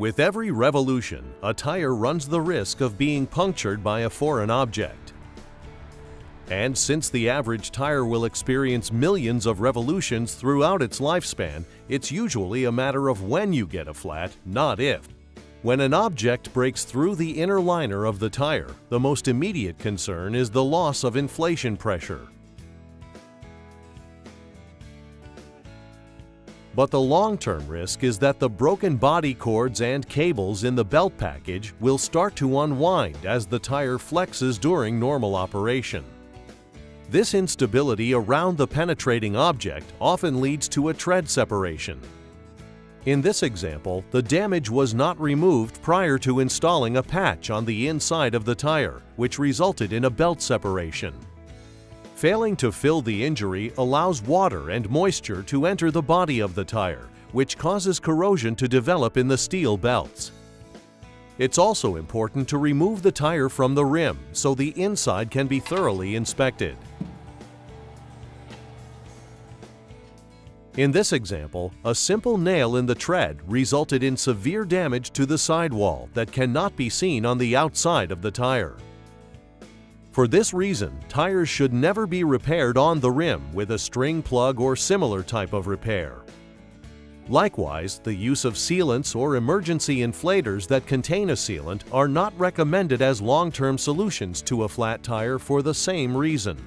With every revolution, a tire runs the risk of being punctured by a foreign object. And since the average tire will experience millions of revolutions throughout its lifespan, it's usually a matter of when you get a flat, not if. When an object breaks through the inner liner of the tire, the most immediate concern is the loss of inflation pressure. But the long-term risk is that the broken body cords and cables in the belt package will start to unwind as the tire flexes during normal operation. This instability around the penetrating object often leads to a tread separation. In this example, the damage was not removed prior to installing a patch on the inside of the tire, which resulted in a belt separation. Failing to fill the injury allows water and moisture to enter the body of the tire, which causes corrosion to develop in the steel belts. It's also important to remove the tire from the rim so the inside can be thoroughly inspected. In this example, a simple nail in the tread resulted in severe damage to the sidewall that cannot be seen on the outside of the tire. For this reason, tires should never be repaired on the rim with a string plug or similar type of repair. Likewise, the use of sealants or emergency inflators that contain a sealant are not recommended as long-term solutions to a flat tire for the same reason.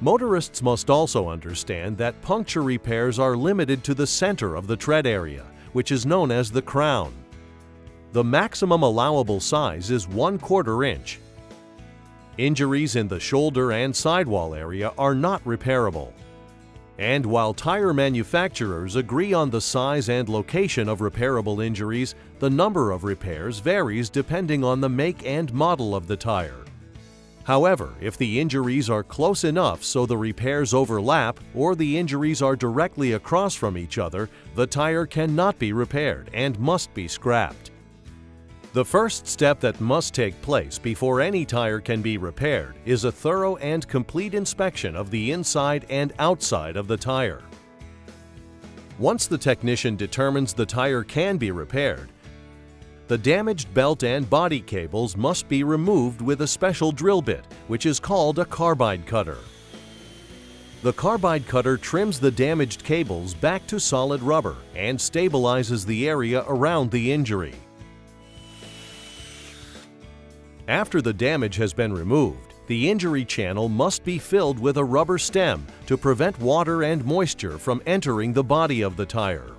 Motorists must also understand that puncture repairs are limited to the center of the tread area, which is known as the crown. The maximum allowable size is 1/4 inch. Injuries in the shoulder and sidewall area are not repairable. And while tire manufacturers agree on the size and location of repairable injuries, the number of repairs varies depending on the make and model of the tire. However, if the injuries are close enough so the repairs overlap or the injuries are directly across from each other, the tire cannot be repaired and must be scrapped. The first step that must take place before any tire can be repaired is a thorough and complete inspection of the inside and outside of the tire. Once the technician determines the tire can be repaired, the damaged belt and body cables must be removed with a special drill bit, which is called a carbide cutter. The carbide cutter trims the damaged cables back to solid rubber and stabilizes the area around the injury. After the damage has been removed, the injury channel must be filled with a rubber stem to prevent water and moisture from entering the body of the tire.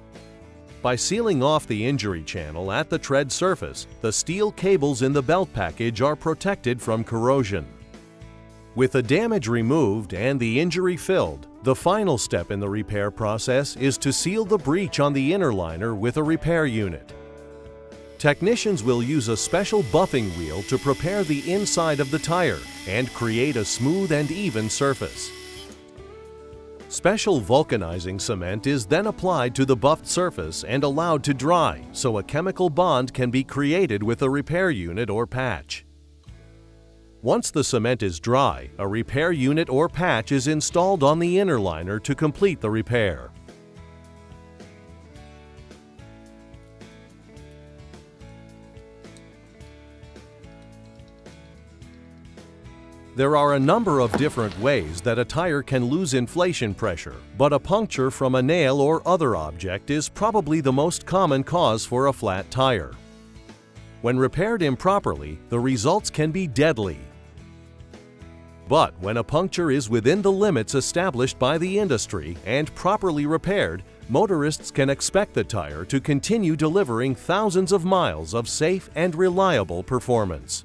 By sealing off the injury channel at the tread surface, the steel cables in the belt package are protected from corrosion. With the damage removed and the injury filled, the final step in the repair process is to seal the breach on the inner liner with a repair unit. Technicians will use a special buffing wheel to prepare the inside of the tire and create a smooth and even surface. Special vulcanizing cement is then applied to the buffed surface and allowed to dry so a chemical bond can be created with a repair unit or patch. Once the cement is dry, a repair unit or patch is installed on the inner liner to complete the repair. There are a number of different ways that a tire can lose inflation pressure, but a puncture from a nail or other object is probably the most common cause for a flat tire. When repaired improperly, the results can be deadly. But when a puncture is within the limits established by the industry and properly repaired, motorists can expect the tire to continue delivering thousands of miles of safe and reliable performance.